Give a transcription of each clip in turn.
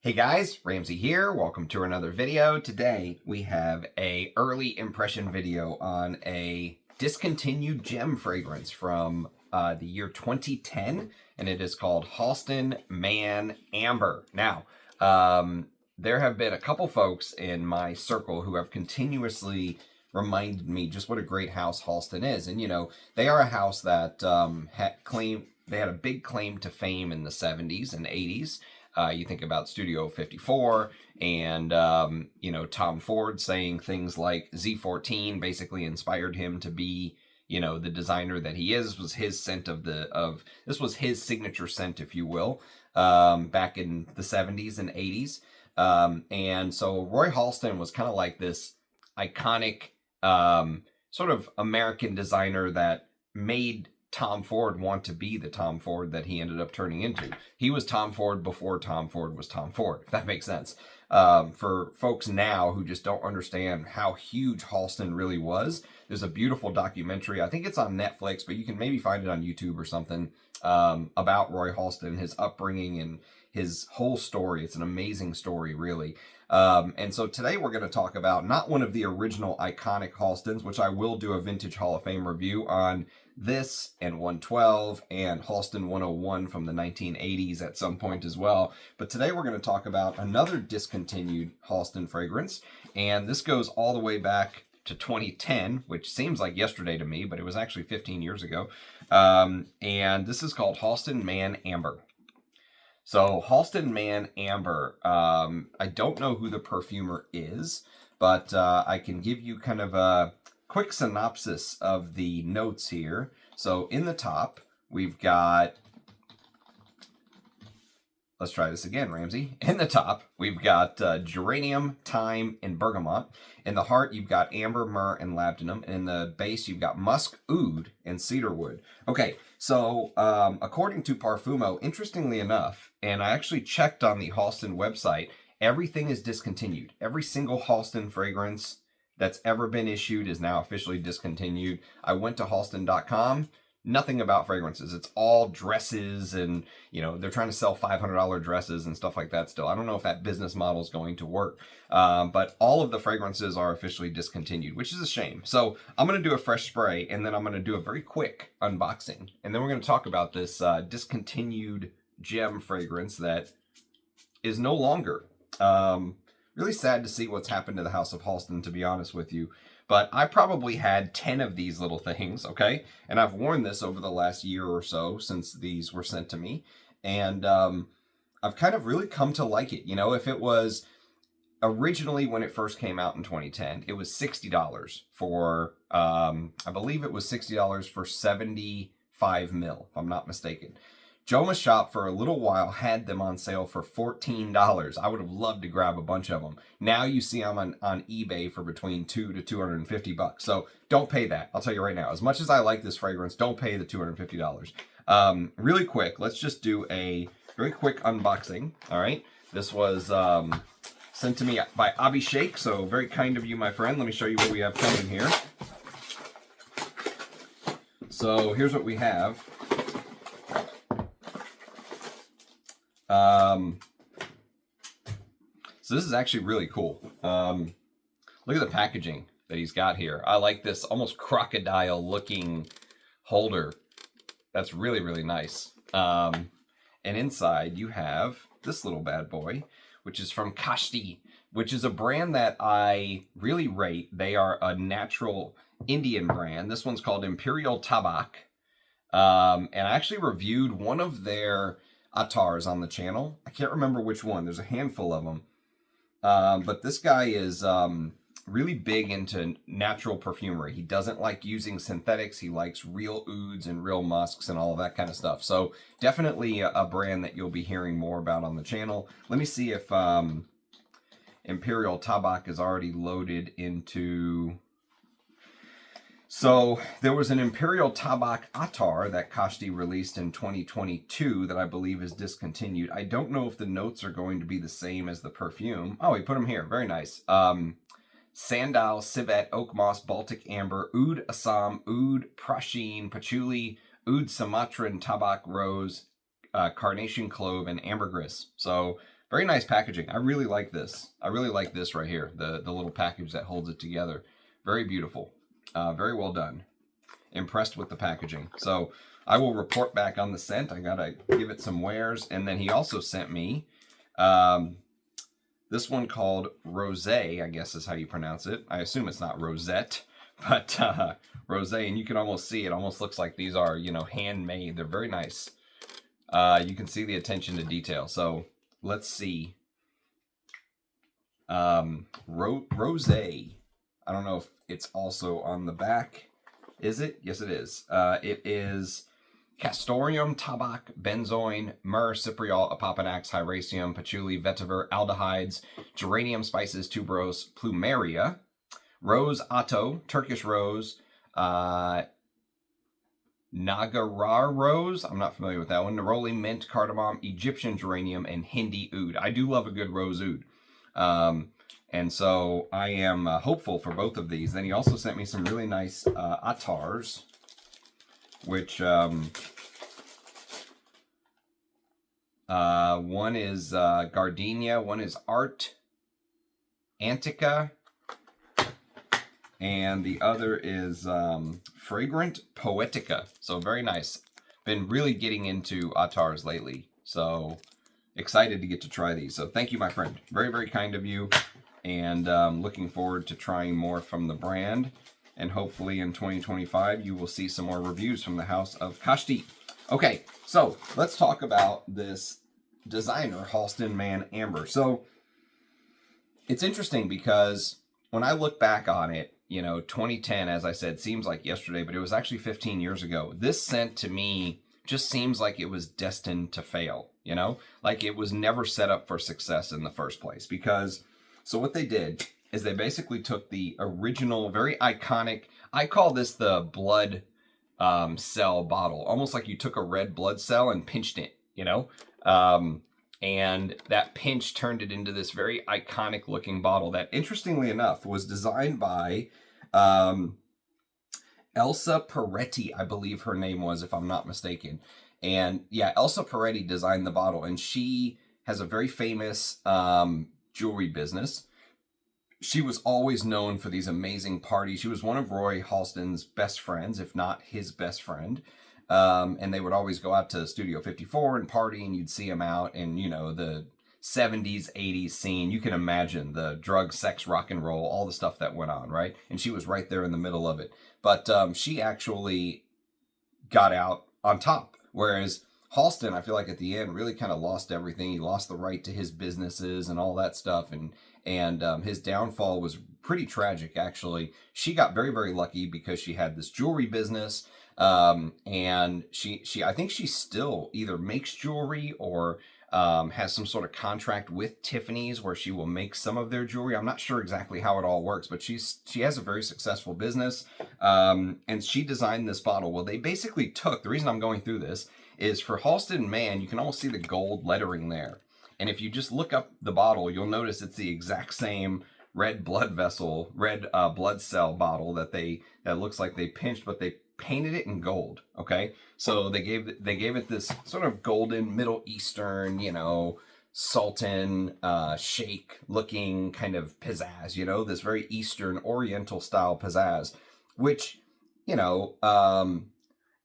Hey guys, Ramsey here. Welcome to another video. Today we have a early impression video on a discontinued gem fragrance from the year 2010, and it is called Halston Man Amber. Now, there have been a couple folks in my circle who have continuously reminded me just what a great house Halston is, and you know they are a house that had a big claim to fame in the 70s and 80s. You think about Studio 54 and, Tom Ford saying things like Z14 basically inspired him to be, the designer that he is. This was his scent this was his signature scent, if you will, back in the 70s and 80s. And so Roy Halston was kind of like this iconic, sort of American designer that made Tom Ford want to be the Tom Ford that he ended up turning into. He was Tom Ford before Tom Ford was Tom Ford, if that makes sense. For folks now who just don't understand how huge Halston really was, there's a beautiful documentary. I think it's on Netflix, but you can maybe find it on YouTube or something, about Roy Halston, his upbringing and his whole story. It's an amazing story, really. And so today we're going to talk about not one of the original iconic Halstons, which I will do a Vintage Hall of Fame review on this and 112 and Halston 101 from the 1980s at some point as well. But today we're going to talk about another discontinued Halston fragrance. And this goes all the way back to 2010, which seems like yesterday to me, but it was actually 15 years ago. And this is called Halston Man Amber. So Halston Man Amber, I don't know who the perfumer is, but I can give you kind of a quick synopsis of the notes here. So in the top, we've got, let's try this again, Ramsey. In the top, we've got geranium, thyme, and bergamot. In the heart, you've got amber, myrrh, and labdanum. And in the base, you've got musk, oud, and cedarwood. Okay, so according to Parfumo, interestingly enough, and I actually checked on the Halston website, everything is discontinued. Every single Halston fragrance that's ever been issued is now officially discontinued. I went to halston.com, nothing about fragrances. It's all dresses and, they're trying to sell $500 dresses and stuff like that still. I don't know if that business model is going to work, but all of the fragrances are officially discontinued, which is a shame. So I'm going to do a fresh spray and then I'm going to do a very quick unboxing. And then we're going to talk about this discontinued gem fragrance that is no longer. Really sad to see what's happened to the House of Halston, to be honest with you. But I probably had 10 of these little things, okay? And I've worn this over the last year or so since these were sent to me. And I've kind of really come to like it. If it was originally when it first came out in 2010, it was $60 for, I believe it was $60 for 75 mil, if I'm not mistaken. Joma's shop for a little while had them on sale for $14. I would have loved to grab a bunch of them. Now you see them on eBay for between $200 to $250. So don't pay that. I'll tell you right now. As much as I like this fragrance, don't pay the $250. Really quick, let's just do a very quick unboxing. All right. This was sent to me by Abhishek. So very kind of you, my friend. Let me show you what we have coming here. So here's what we have. So this is actually really cool. Look at the packaging that he's got here. I like this almost crocodile looking holder. That's really, really nice. And inside you have this little bad boy, which is from Kashti, which is a brand that I really rate. They are a natural Indian brand. This one's called Imperial Tabac. And I actually reviewed one of their attars on the channel. I can't remember which one. There's a handful of them. But this guy is really big into natural perfumery. He doesn't like using synthetics. He likes real ouds and real musks and all of that kind of stuff. So definitely a brand that you'll be hearing more about on the channel. Let me see if Imperial Tabac is already loaded into... So there was an Imperial Tabac Attar that Kashti released in 2022 that I believe is discontinued. I don't know if the notes are going to be the same as the perfume. Oh, he put them here. Very nice. Sandal, Civet, Oak Moss, Baltic Amber, Oud Assam, Oud Prasheen, Patchouli, Oud Sumatran, Tabac Rose, Carnation Clove, and Ambergris. So Very nice packaging. I really like this. I really like this right here, the little package that holds it together. Very beautiful. Very well done. Impressed with the packaging. So I will report back on the scent. I gotta give it some wears. And then he also sent me this one called Rosé, I guess is how you pronounce it. I assume it's not Rosette, but Rosé. And you can almost see it almost looks like these are, you know, handmade. They're very nice. You can see the attention to detail. So let's see. Rosé. I don't know if it's also on the back. Is it? Yes, it is. It is Castoreum, Tabac, Benzoin, Myrrh, Cypriol, Apopanax, Hyraceum, Patchouli, Vetiver, Aldehydes, Geranium Spices, Tuberose, Plumeria, Rose Otto, Turkish Rose, Nagarar Rose, I'm not familiar with that one, Neroli, Mint, Cardamom, Egyptian Geranium, and Hindi Oud. I do love a good Rose Oud. And so I am hopeful for both of these. Then he also sent me some really nice attars, which one is Gardenia, one is Arte, Antíca, and the other is Fragrant, Poetica. So very nice. Been really getting into attars lately, so excited to get to try these. So thank you, my friend. Very, very kind of you. And looking forward to trying more from the brand. And hopefully in 2025, you will see some more reviews from the house of Kashti. Okay, so let's talk about this designer, Halston Man Amber. So it's interesting because when I look back on it, you know, 2010, as I said, seems like yesterday, but it was actually 15 years ago. This scent to me just seems like it was destined to fail, you know? Like it was never set up for success in the first place because... So what they did is they basically took the original, very iconic, I call this the blood cell bottle, almost like you took a red blood cell and pinched it, you know? And that pinch turned it into this very iconic looking bottle that, interestingly enough, was designed by Elsa Peretti, I believe her name was, if I'm not mistaken. And yeah, Elsa Peretti designed the bottle, and she has a very famous jewelry business. She was always known for these amazing parties. She was one of Roy Halston's best friends, if not his best friend. And they would always go out to Studio 54 and party, and you'd see them out in, you know, the 70s, 80s scene. You can imagine the drug, sex, rock and roll, all the stuff that went on, right? And she was right there in the middle of it. But she actually got out on top, whereas Halston, I feel like at the end, really kind of lost everything. He lost the right to his businesses and all that stuff, and his downfall was pretty tragic, actually. She got very, very lucky because she had this jewelry business, and she I think she still either makes jewelry or has some sort of contract with Tiffany's where she will make some of their jewelry. I'm not sure exactly how it all works, but she has a very successful business, and she designed this bottle. Well, they basically took, the reason I'm going through this is for Halston Man, you can almost see the gold lettering there. And if you just look up the bottle, you'll notice it's the exact same red blood vessel, red blood cell bottle that looks like they pinched, but they painted it in gold. Okay, so they gave it this sort of golden Middle Eastern, you know, sultan sheikh looking kind of pizzazz. You know, this very Eastern Oriental style pizzazz, which, you know,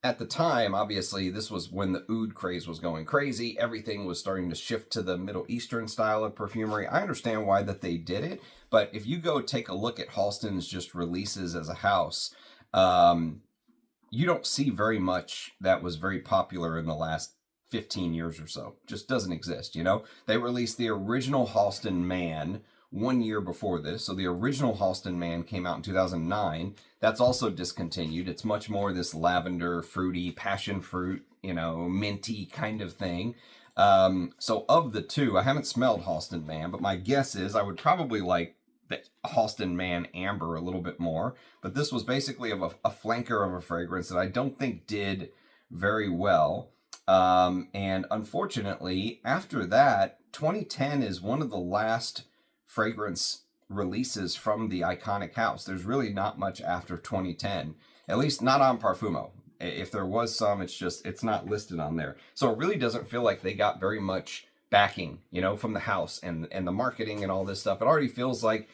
at the time, obviously, this was when the oud craze was going crazy. Everything was starting to shift to the Middle Eastern style of perfumery. I understand why that they did it, but if you go take a look at Halston's just releases as a house, you don't see very much that was very popular in the last 15 years or so. Just doesn't exist, you know? They released the original Halston Man 1 year before this. So the original Halston Man came out in 2009. That's also discontinued. It's much more this lavender, fruity, passion fruit, you know, minty kind of thing. So of the two, I haven't smelled Halston Man, but my guess is I would probably like the Halston Man Amber a little bit more. But this was basically a flanker of a fragrance that I don't think did very well. And unfortunately, after that, 2010 is one of the last fragrance releases from the iconic house. There's really not much after 2010, at least not on Parfumo. If there was some, it's not listed on there. So it really doesn't feel like they got very much backing, you know, from the house and the marketing and all this stuff. It already feels like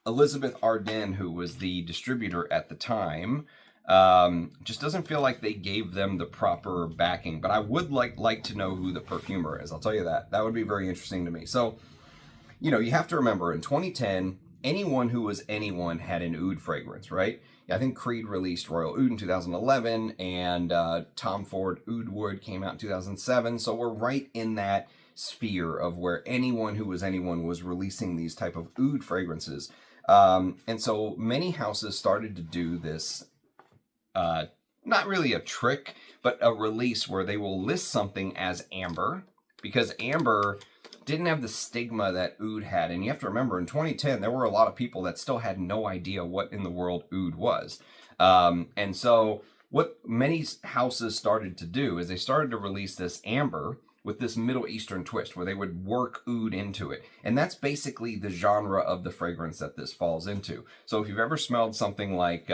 Elizabeth Arden, who was the distributor at the time, just doesn't feel like they gave them the proper backing. But I would like to know who the perfumer is. I'll tell you that. That would be very interesting to me. So, you know, you have to remember in 2010, anyone who was anyone had an oud fragrance, right? I think Creed released Royal Oud in 2011, and Tom Ford Oud Wood came out in 2007. So we're right in that sphere of where anyone who was anyone was releasing these type of oud fragrances. And so many houses started to do this, not really a trick, but a release where they will list something as amber, because amber didn't have the stigma that oud had. And you have to remember, in 2010, there were a lot of people that still had no idea what in the world oud was. And so what many houses started to do is they started to release this amber with this Middle Eastern twist where they would work oud into it. And that's basically the genre of the fragrance that this falls into. So if you've ever smelled something like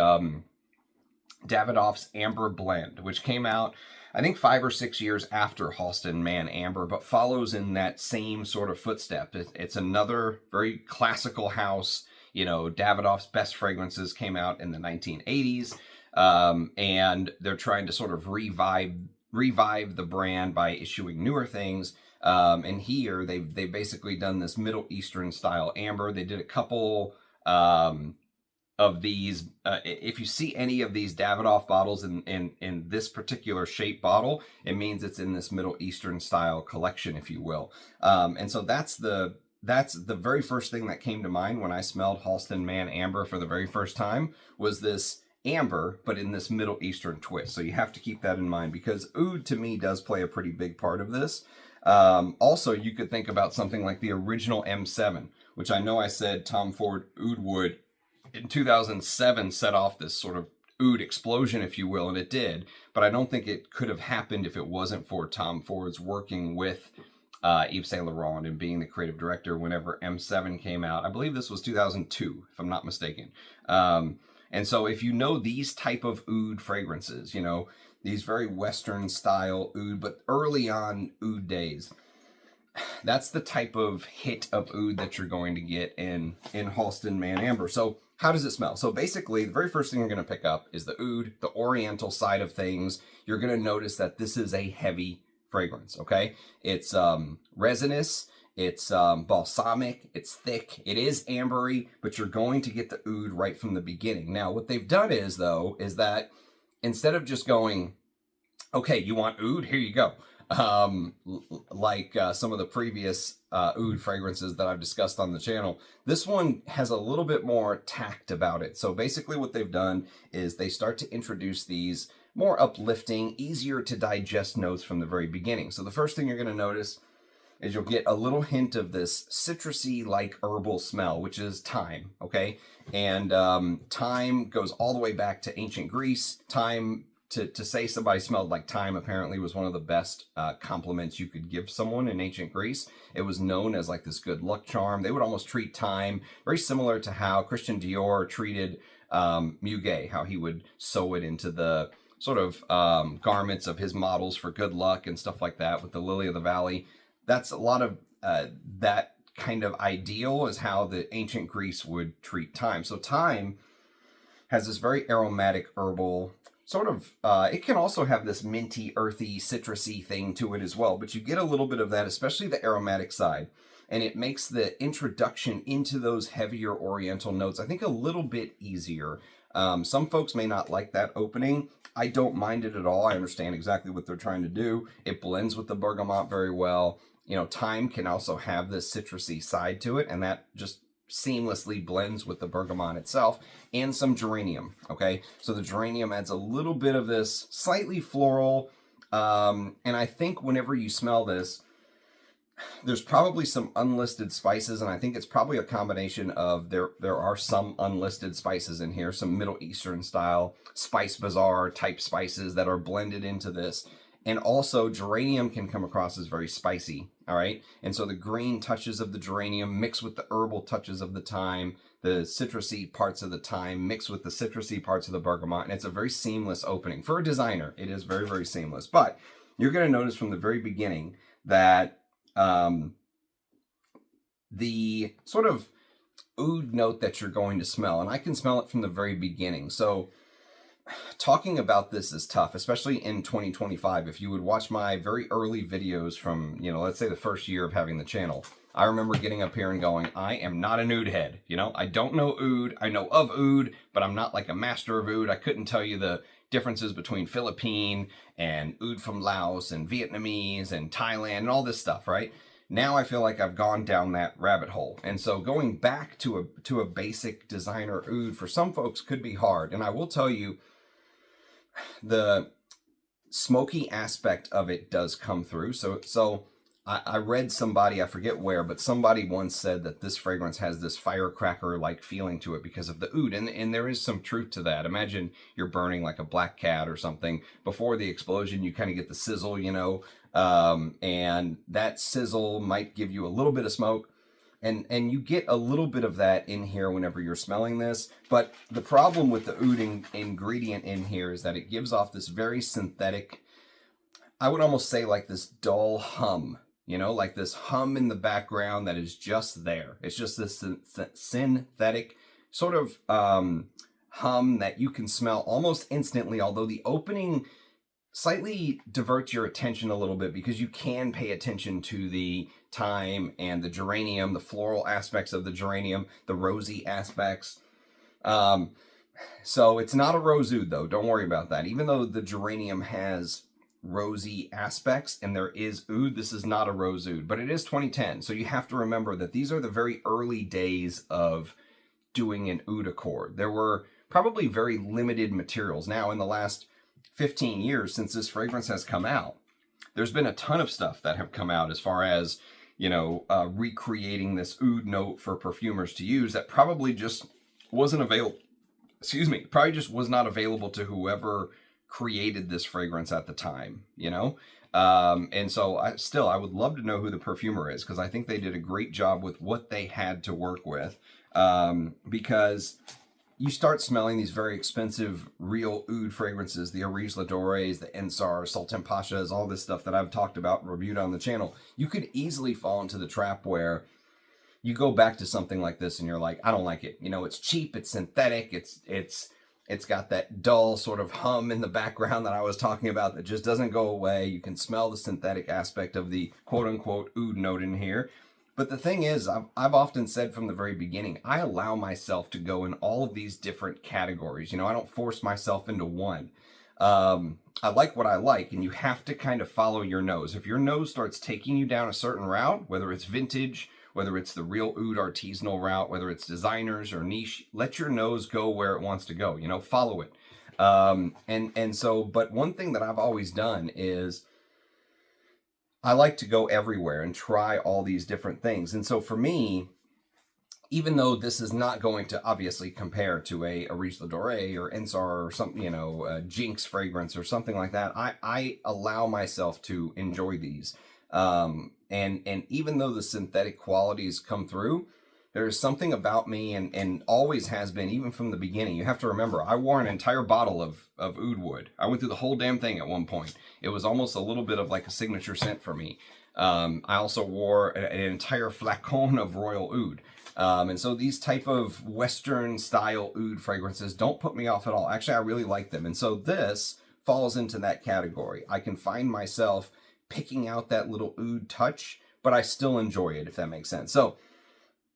Davidoff's Amber Blend, which came out, I think 5 or 6 years after Halston Man Amber, but follows in that same sort of footstep. It's another very classical house. You know, Davidoff's best fragrances came out in the 1980s, and they're trying to sort of revive the brand by issuing newer things. And here they've basically done this Middle Eastern style amber. They did a couple of these. If you see any of these Davidoff bottles in this particular shape bottle, it means it's in this Middle Eastern style collection, if you will. And so that's the very first thing that came to mind when I smelled Halston Man Amber for the very first time, was this amber, but in this Middle Eastern twist. So you have to keep that in mind, because oud to me does play a pretty big part of this. Also, you could think about something like the original M7, which I know I said Tom Ford Oud Wood in 2007 set off this sort of oud explosion, if you will, and it did. But I don't think it could have happened if it wasn't for Tom Ford's working with Yves Saint Laurent and being the creative director whenever M7 came out. I believe this was 2002, if I'm not mistaken. And so if you know these type of oud fragrances, you know, these very Western style oud, but early on oud days, that's the type of hit of oud that you're going to get in Halston Man Amber. So how does it smell? So basically, the very first thing you're going to pick up is the oud, the oriental side of things. You're going to notice that this is a heavy fragrance, okay? It's resinous, it's balsamic, it's thick, it is ambery, but you're going to get the oud right from the beginning. Now, what they've done is that instead of just going, okay, you want oud? Here you go. Like some of the previous oud fragrances that I've discussed on the channel, this one has a little bit more tact about it. So basically what they've done is they start to introduce these more uplifting, easier to digest notes from the very beginning. So the first thing you're going to notice is you'll get a little hint of this citrusy, like herbal smell, which is thyme, okay? And thyme goes all the way back to ancient Greece. Thyme, to say somebody smelled like thyme apparently was one of the best compliments you could give someone in ancient Greece. It was known as like this good luck charm. They would almost treat thyme very similar to how Christian Dior treated muguet, how he would sew it into the sort of garments of his models for good luck and stuff like that with the lily of the valley. That's a lot of that kind of ideal is how the ancient Greece would treat thyme. So thyme has this very aromatic herbal sort of, it can also have this minty, earthy, citrusy thing to it as well, but you get a little bit of that, especially the aromatic side, and it makes the introduction into those heavier oriental notes, I think, a little bit easier. Some folks may not like that opening. I don't mind it at all. I understand exactly what they're trying to do. It blends with the bergamot very well. You know, thyme can also have this citrusy side to it, and that just seamlessly blends with the bergamot itself, and some geranium, okay? So the geranium adds a little bit of this slightly floral, and I think whenever you smell this, there's probably some unlisted spices, and I think it's probably a combination of, there are some unlisted spices in here, some Middle Eastern style Spice Bazaar type spices that are blended into this. And also geranium can come across as very spicy, all right? And so the green touches of the geranium mix with the herbal touches of the thyme, the citrusy parts of the thyme mix with the citrusy parts of the bergamot, and it's a very seamless opening. For a designer, it is very, very seamless. But you're gonna notice from the very beginning that the sort of oud note that you're going to smell, and I can smell it from the very beginning. So talking about this is tough, especially in 2025. If you would watch my very early videos from, let's say the first year of having the channel, I remember getting up here and going, I am not an oud head. I don't know oud. I know of oud, but I'm not like a master of oud. I couldn't tell you the differences between Philippine and oud from Laos and Vietnamese and Thailand and all this stuff, right? Now I feel like I've gone down that rabbit hole. And so going back to a basic designer oud for some folks could be hard. And I will tell you, the smoky aspect of it does come through. So I read somebody, I forget where, but somebody once said that this fragrance has this firecracker-like feeling to it because of the oud, and there is some truth to that. Imagine you're burning like a black cat or something. Before the explosion, you kind of get the sizzle, and that sizzle might give you a little bit of smoke. And you get a little bit of that in here whenever you're smelling this. But the problem with the oud ingredient in here is that it gives off this very synthetic, I would almost say like this dull hum, like this hum in the background that is just there. It's just this synthetic sort of hum that you can smell almost instantly, although the opening slightly diverts your attention a little bit because you can pay attention to the thyme and the geranium, the floral aspects of the geranium, the rosy aspects. So it's not a rose oud though. Don't worry about that. Even though the geranium has rosy aspects and there is oud, this is not a rose oud, but it is 2010. So you have to remember that these are the very early days of doing an oud accord. There were probably very limited materials. Now in the last 15 years since this fragrance has come out, there's been a ton of stuff that have come out as far as, recreating this oud note for perfumers to use that probably just wasn't available. Probably just was not available to whoever created this fragrance at the time, and so I would love to know who the perfumer is, because I think they did a great job with what they had to work with, because you start smelling these very expensive real oud fragrances, the Arise Ladores, the Ensar, Sultan Pashas, all this stuff that I've talked about and reviewed on the channel. You could easily fall into the trap where you go back to something like this and you're like, I don't like it. It's cheap, it's synthetic, it's got that dull sort of hum in the background that I was talking about that just doesn't go away. You can smell the synthetic aspect of the quote-unquote oud note in here. But the thing is, I've often said from the very beginning, I allow myself to go in all of these different categories. I don't force myself into one. I like what I like, and you have to kind of follow your nose. If your nose starts taking you down a certain route, whether it's vintage, whether it's the real oud artisanal route, whether it's designers or niche, let your nose go where it wants to go, follow it. But one thing that I've always done is I like to go everywhere and try all these different things. And so for me, even though this is not going to obviously compare to a Arise Ladore or Ensar or something, Jinx fragrance or something like that, I allow myself to enjoy these. And even though the synthetic qualities come through, there's something about me, and always has been, even from the beginning. You have to remember, I wore an entire bottle of oud wood. I went through the whole damn thing at one point. It was almost a little bit of like a signature scent for me. I also wore an entire flacon of royal oud. And so these type of Western style oud fragrances don't put me off at all. Actually, I really like them. And so this falls into that category. I can find myself picking out that little oud touch, but I still enjoy it, if that makes sense. So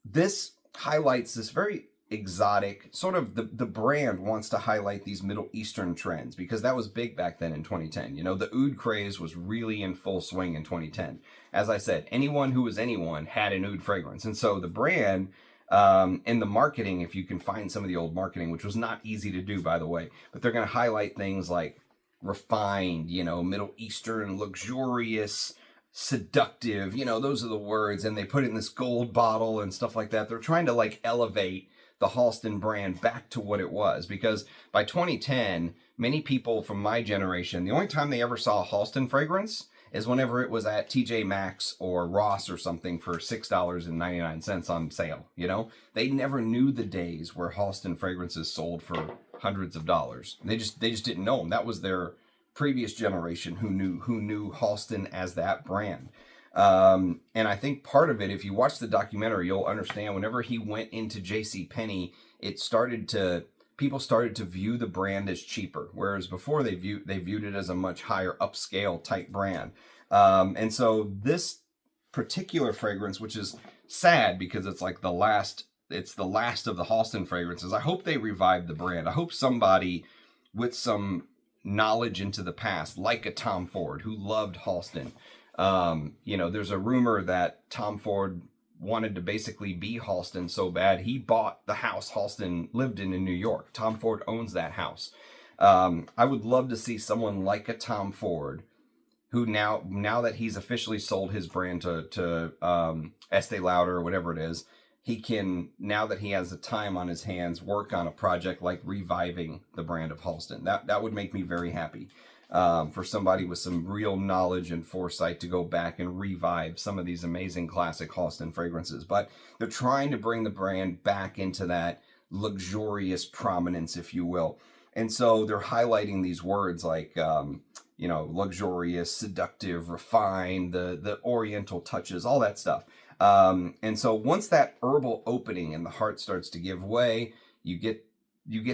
this highlights this very exotic, sort of the brand wants to highlight these Middle Eastern trends, because that was big back then in 2010. The oud craze was really in full swing in 2010. As I said, anyone who was anyone had an oud fragrance. And so the brand and the marketing, if you can find some of the old marketing, which was not easy to do, by the way, but they're going to highlight things like refined, Middle Eastern, luxurious, seductive, those are the words, and they put it in this gold bottle and stuff like that. They're trying to like elevate the Halston brand back to what it was, because by 2010, many people from my generation, the only time they ever saw a Halston fragrance is whenever it was at TJ Maxx or Ross or something for $6.99 on sale. They never knew the days where Halston fragrances sold for hundreds of dollars. They just didn't know them. That was their previous generation who knew Halston as that brand. And I think part of it, if you watch the documentary, you'll understand whenever he went into JCPenney, people started to view the brand as cheaper, whereas before they viewed it as a much higher upscale type brand. And so this particular fragrance, which is sad because it's like the last of the Halston fragrances. I hope they revive the brand. I hope somebody with some knowledge into the past, like a Tom Ford who loved Halston. There's a rumor that Tom Ford wanted to basically be Halston so bad he bought the house Halston lived in New York. Tom Ford owns that house. I would love to see someone like a Tom Ford who now that he's officially sold his brand to Estee Lauder or whatever it is, he can, now that he has the time on his hands, work on a project like reviving the brand of Halston. That would make me very happy. For somebody with some real knowledge and foresight to go back and revive some of these amazing classic Halston fragrances. But they're trying to bring the brand back into that luxurious prominence, if you will. And so they're highlighting these words like, luxurious, seductive, refined, the oriental touches, all that stuff. And so once that herbal opening in the heart starts to give way, you get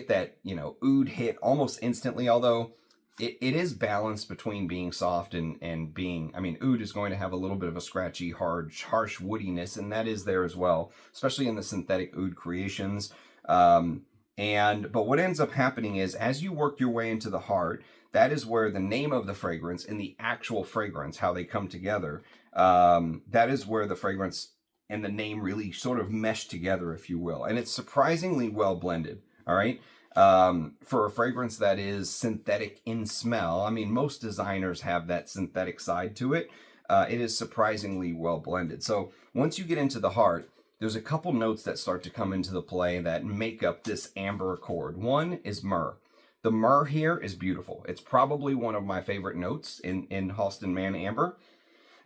that, oud hit almost instantly, although it is balanced between being soft and being, oud is going to have a little bit of a scratchy, harsh woodiness, and that is there as well, especially in the synthetic oud creations. But what ends up happening is as you work your way into the heart, that is where the name of the fragrance and the actual fragrance, how they come together, that is where the fragrance and the name really sort of mesh together, if you will. And it's surprisingly well blended, all right? For a fragrance that is synthetic in smell, most designers have that synthetic side to it. It is surprisingly well blended. So once you get into the heart, there's a couple notes that start to come into the play that make up this amber accord. One is myrrh. The myrrh here is beautiful. It's probably one of my favorite notes in Halston Man Amber.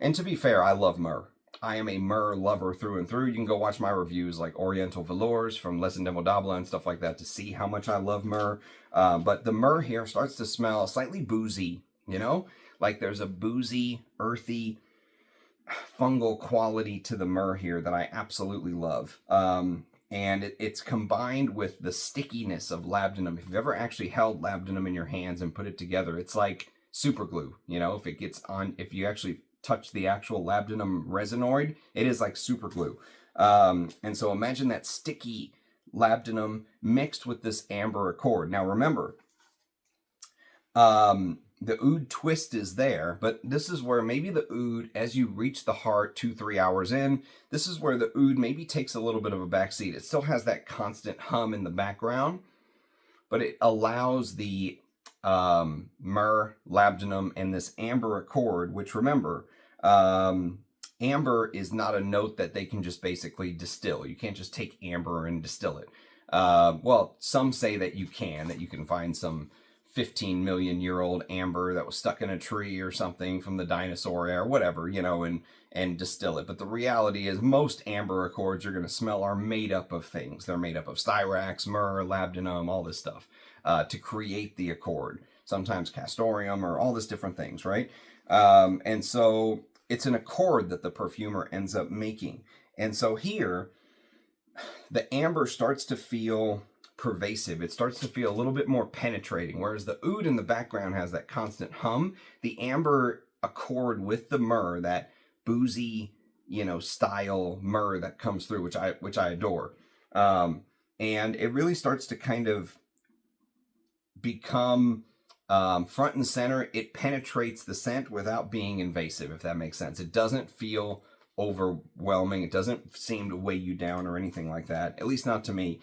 And to be fair, I love myrrh. I am a myrrh lover through and through. You can go watch my reviews like Oriental Velours from Les Indemodable and stuff like that to see how much I love myrrh. But the myrrh here starts to smell slightly boozy, like there's a boozy, earthy, fungal quality to the myrrh here that I absolutely love. And it's combined with the stickiness of labdanum. If you've ever actually held labdanum in your hands and put it together, it's like super glue. If you actually touch the actual labdanum resinoid, it is like super glue. And so imagine that sticky labdanum mixed with this amber accord. Now remember, the oud twist is there, but this is where maybe the oud, as you reach the heart 2-3 hours in, this is where the oud maybe takes a little bit of a backseat. It still has that constant hum in the background, but it allows the myrrh, labdanum, and this amber accord, which remember, amber is not a note that they can just basically distill. You can't just take amber and distill it. Well, some say that you can find some 15 million year old amber that was stuck in a tree or something from the dinosaur era, whatever, and distill it. But the reality is most amber accords you're going to smell are made up of things. They're made up of styrax, myrrh, labdanum, all this stuff to create the accord. Sometimes castoreum or all this different things, right? And so it's an accord that the perfumer ends up making. And so here, the amber starts to feel pervasive. It starts to feel a little bit more penetrating, whereas the oud in the background has that constant hum. The amber accord with the myrrh, that boozy, style myrrh that comes through, which I adore. And it really starts to kind of become front and center. It penetrates the scent without being invasive, if that makes sense. It doesn't feel overwhelming. It doesn't seem to weigh you down or anything like that, at least not to me.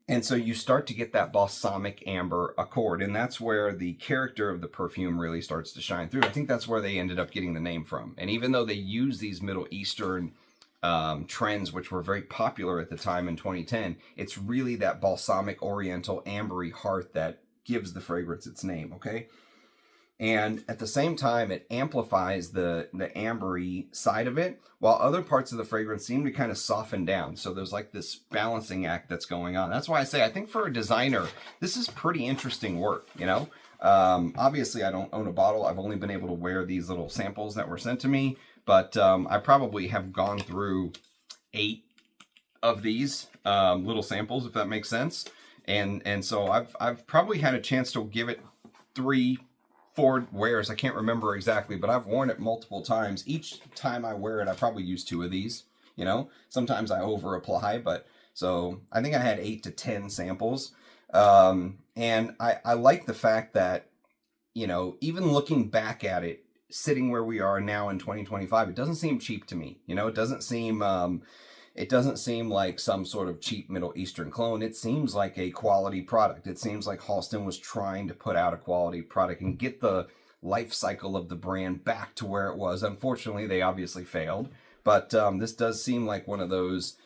And so you start to get that balsamic amber accord, and that's where the character of the perfume really starts to shine through. I think that's where they ended up getting the name from. And even though they use these Middle Eastern trends, which were very popular at the time in 2010, it's really that balsamic, oriental, ambery heart that gives the fragrance its name, okay? And at the same time, it amplifies the ambery side of it, while other parts of the fragrance seem to kind of soften down. So there's like this balancing act that's going on. That's why I say, I think for a designer, this is pretty interesting work, Obviously, I don't own a bottle. I've only been able to wear these little samples that were sent to me, but I probably have gone through 8 of these little samples, if that makes sense. And so I've probably had a chance to give it 3, 4 wears. I can't remember exactly, but I've worn it multiple times. Each time I wear it, I probably use 2 of these. You know, sometimes I over apply, but so I think I had 8 to 10 samples. And I like the fact that, you know, even looking back at it, sitting where we are now in 2025, it doesn't seem cheap to me. You know, it doesn't seem like some sort of cheap Middle Eastern clone. It seems like a quality product. It seems like Halston was trying to put out a quality product and get the life cycle of the brand back to where it was. Unfortunately, they obviously failed. But this does seem like one of those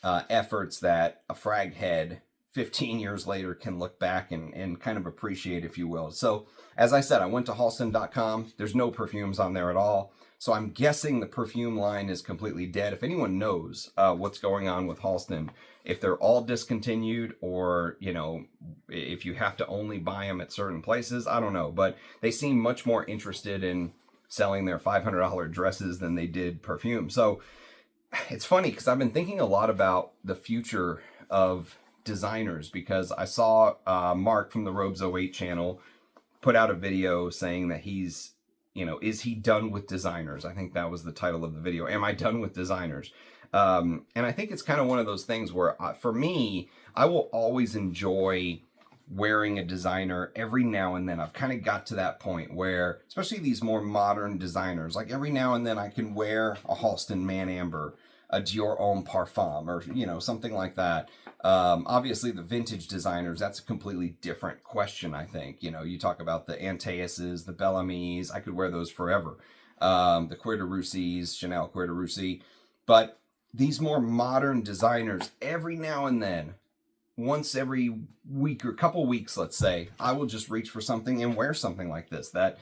efforts that a frag head 15 years later can look back and kind of appreciate, if you will. So, as I said, I went to Halston.com. There's no perfumes on there at all. So I'm guessing the perfume line is completely dead. If anyone knows what's going on with Halston, if they're all discontinued or, you know, if you have to only buy them at certain places, I don't know. But they seem much more interested in selling their $500 dresses than they did perfume. So it's funny because I've been thinking a lot about the future of designers, because I saw Mark from the Robes 08 channel put out a video saying that he's, you know, is he done with designers? I think that was the title of the video. Am I done with designers? And I think it's kind of one of those things where for me, I will always enjoy wearing a designer every now and then. I've kind of got to that point where, especially these more modern designers, like every now and then I can wear a Halston Man Amber, a Dior Homme Parfum, or, you know, something like that. Obviously the vintage designers, that's a completely different question, I think. You know, you talk about the Anteises, the Bellamy's, I could wear those forever. The Cuir de Russes, Chanel Cuir de Russie. But these more modern designers, every now and then, once every week or couple weeks, let's say, I will just reach for something and wear something like this that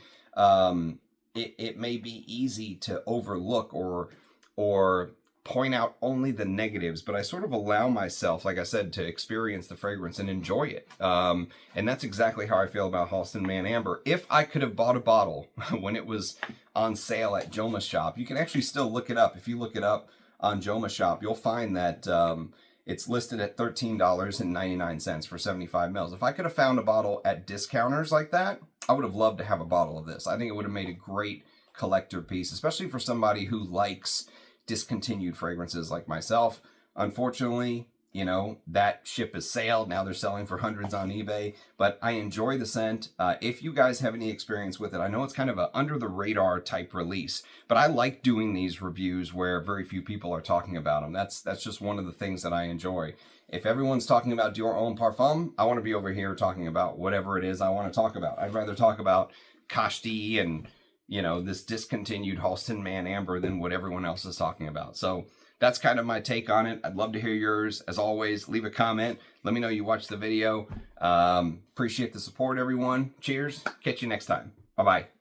it may be easy to overlook or point out only the negatives, but I sort of allow myself, like I said, to experience the fragrance and enjoy it. And that's exactly how I feel about Halston Man Amber. If I could have bought a bottle when it was on sale at Joma's shop, you can actually still look it up. If you look it up on Joma's shop, you'll find that it's listed at $13.99 for 75 mils. If I could have found a bottle at discounters like that, I would have loved to have a bottle of this. I think it would have made a great collector piece, especially for somebody who likes discontinued fragrances like myself. Unfortunately, you know, that ship has sailed. Now they're selling for hundreds on eBay, but I enjoy the scent. If you guys have any experience with it, I know it's kind of a under the radar type release, but I like doing these reviews where very few people are talking about them. That's just one of the things that I enjoy. If everyone's talking about Dior Homme Parfum, I want to be over here talking about whatever it is I want to talk about. I'd rather talk about Kashti and, you know, this discontinued Halston Man Amber than what everyone else is talking about. So that's kind of my take on it. I'd love to hear yours. As always, leave a comment. Let me know you watched the video. Appreciate the support, everyone. Cheers. Catch you next time. Bye-bye.